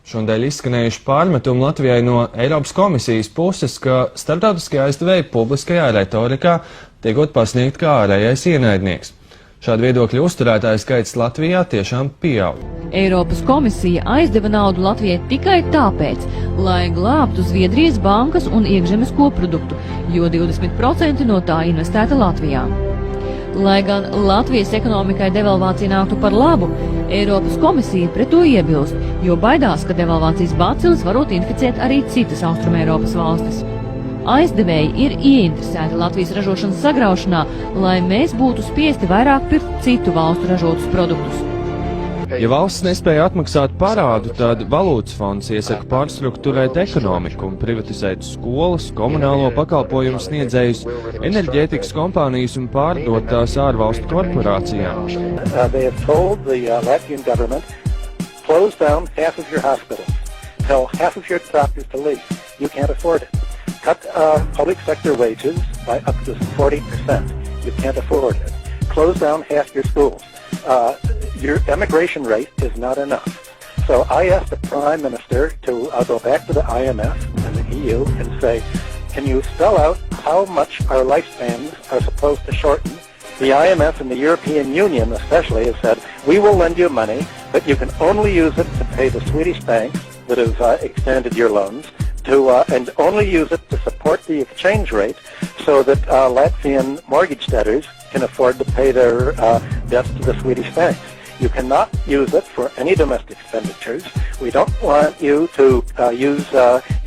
Šodien izskanējuši pārmetumi Latvijai no Eiropas komisijas puses, ka starptautiskie aizdevēji publiskajā retorikā tiekot pasniegt kā ārējais ienaidnieks. Šādu viedokļu uzturētāju skaits Latvijā tiešām pieaug. Eiropas komisija aizdeva naudu Latvijai tikai tāpēc, lai glābtu Zviedrijas bankas un iekšzemes koproduktu, jo 20% no tā investēta Latvijā. Lai gan Latvijas ekonomikai devalvācija nāktu par labu, Eiropas komisija pret to iebilst, jo baidās, ka devalvācijas bacilis varot inficēt arī citas Austrumeiropas valstis. Aizdevēji ir ieinteresēti Latvijas ražošanas sagraušanā, lai mēs būtu spiesti vairāk pirkt citu valstu ražotus produktus. Ja valsts nespēja atmaksāt parādu, tad valūtas fonds iesaka pārstruktūrēt ekonomiku un privatizēt skolas, komunālo pakalpojumu sniedzējus, enerģētikas kompānijas un pārdot tās ārvalstu korporācijām. They have told the Latvian government, close down half of your hospitals, tell half of your doctors to leave. You can't afford it. Cut public sector wages by up to 40%. You can't afford it. Close down half your schools. Your immigration rate is not enough. So I asked the Prime Minister to go back to the IMF and the EU and say, can you spell out how much our lifespans are supposed to shorten? The IMF and the European Union especially have said, we will lend you money, but you can only use it to pay the Swedish banks that have extended your loans, and only use it to support the exchange rate so that Latvian mortgage debtors can afford to pay their debts to the Swedish banks. You cannot use it for any domestic expenditures. We don't want you to use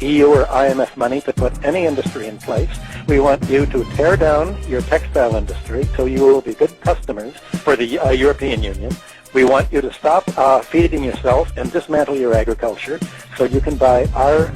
EU or IMF money to put any industry in place. We want you to tear down your textile industry so you will be good customers for the European Union. We want you to stop feeding yourself and dismantle your agriculture so you can buy our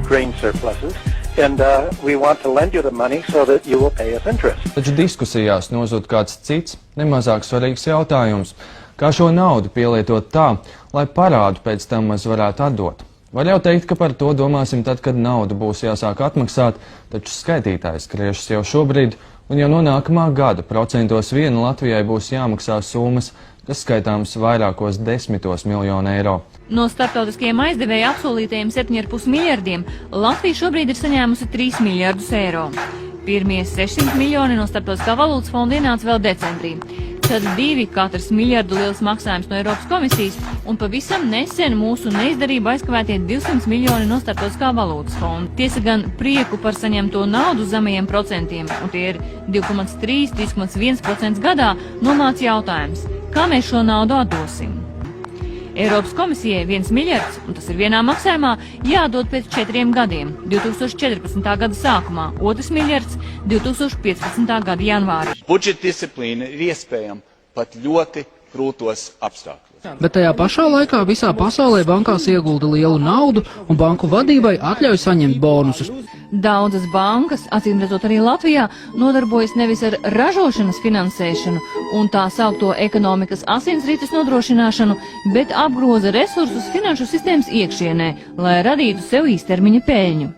grain surpluses. And we want to lend you the money so that you will pay us interest. Taču diskusijās nozūd kāds cits, nemazāk svarīgs jautājums. Kā šo naudu pielietot tā, lai parādu pēc tam maz varētu atdot? Var jau teikt, ka par to domāsim tad, kad nauda būs jāsāk atmaksāt, taču skaitītājs skriešas jau šobrīd, un jau no nākamā gada procentos viena Latvijai būs jāmaksā summas, kas skaitāms vairākos 10 miljonu eiro. No starptautiskajiem aizdevēju apsolītajiem 7,5 miljardiem Latvija šobrīd ir saņēmusi 3 miljardus eiro. Pirmie 600 miljoni no Starptautiskā valūtas fonda ienāca vēl decembrī. Tad 2 katrs miljardu liels maksājums no Eiropas komisijas un pavisam nesen mūsu neizdarību aizkavētie 200 miljoni no Starptautiskā valūtas fonda. Tiesa gan prieku par saņemto naudu zemajiem procentiem, un tie ir 2,3–3,1% gadā, nomāca jautājums, kā mēs šo naudu atdosim. Eiropas komisijai 1 miljards, un tas ir vienā maksājumā, jādod pēc 4 gadiem, 2014. gada sākumā, 2 miljards 2015. gada janvārī. Budžeta disciplīna ir iespējama pat ļoti grūtos apstākļos. Bet tajā pašā laikā visā pasaulē bankās iegulda lielu naudu un banku vadībai atļauj saņemt bonusus. Daudzas bankas, acīmredzot arī Latvijā, nodarbojas nevis ar ražošanas finansēšanu un tā saukto ekonomikas asinsrites nodrošināšanu, bet apgroza resursus finanšu sistēmas iekšienē, lai radītu sev īstermiņa peļņu.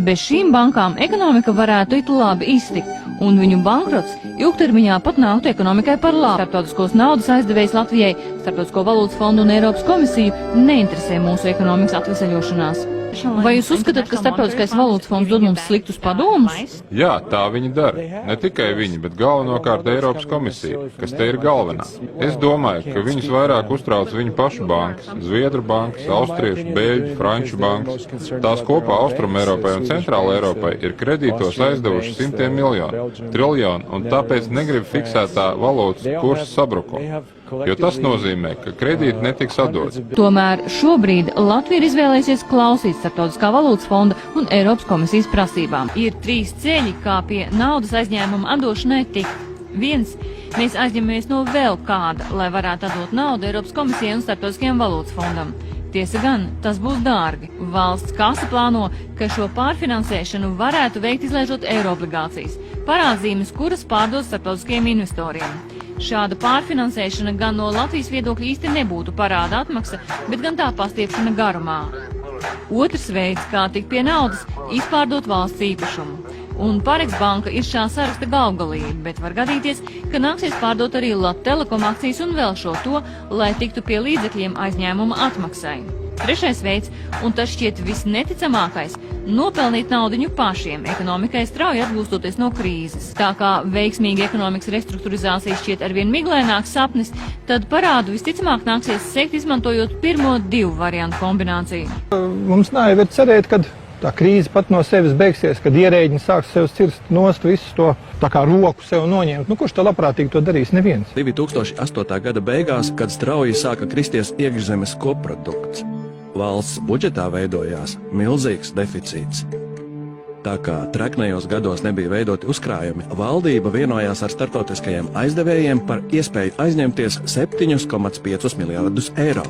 Bez šīm bankām ekonomika varētu it labi iztikt, un viņu bankrots ilgtermiņā pat nāktu ekonomikai par labu. Starptautiskos naudas aizdevējs Latvijai, Starptautisko valūtas fondu un Eiropas komisiju neinteresē mūsu ekonomikas atvesaļošanās. Vai jūs uzskatāt, ka Starptautiskais valūtas fonds dod mums sliktus padomus? Jā, tā viņi dara. Ne tikai viņi, bet galvenokārt Eiropas komisija, kas te ir galvenā. Es domāju, ka viņus vairāk uztrauc viņu pašu bankas, Zviedru bankas, Austriešu, Bēļu, Franču bankas. Tās kopā Austrumeiropai un Centrāla Eiropai ir kredītos aizdevuši simtiem miljonu, triljonu, un tāpēc negrib fiksētā valūtas kursa sabrukumu. Jo tas nozīmē, ka kredīti netiks atdots. Tomēr šobrīd Latvija ir izvēlējusies klausīt Starptautiskā valūtas fonda un Eiropas komisijas prasībām. Ir 3 ceļi, kā pie naudas aizņēmuma atdošanai tikt. 1. Mēs aizņemamies no vēl kāda, lai varētu atdot naudu Eiropas komisijai un Starptautiskajam valūtas fondam. Tiesa gan, tas būs dārgi. Valsts kasa plāno, ka šo pārfinansēšanu varētu veikt izlaižot eiro obligācijas, parādzīmes, kuras pārdod starptautiskajiem investoriem. Šāda pārfinansēšana gan no Latvijas viedokļa īsti nebūtu parāda atmaksa, bet gan tā pastiepšana garumā. Otrs veids, kā tikt pie naudas, izpārdot valsts īpašumu. un Parex banka ir šā saraksta galvgalība, bet var gadīties, ka nāksies pārdot arī Lattelekom akcijas un vēl šo to, lai tiktu pie līdzekļiem aizņēmuma atmaksai. Trešais veids, un tas šķiet visneticamākais, nopelnīt naudiņu pašiem, ekonomikai strauji atgūstoties no krīzes. Tā kā veiksmīga ekonomikas restruktūrizācija šķiet arvien miglēnāks sapnis, tad parādu visticamāk nāksies sekt izmantojot pirmo divu variantu kombināciju. Mums naivi ir cerēt, kad tā krīze pat no sevis beigsies, kad ierēģiņi sāks sev cirst nost visu to tā kā roku sev noņemt. Kurš tā labprātīgi to darīs? Neviens. 2008. gada beigās, kad strauji sāka kristies iekšzemes koprodukts, valsts budžetā veidojās milzīgs deficīts. Tā kā treknējos gados nebija veidoti uzkrājumi, valdība vienojās ar starptautiskajiem aizdevējiem par iespēju aizņemties 7,5 miljardus eiro.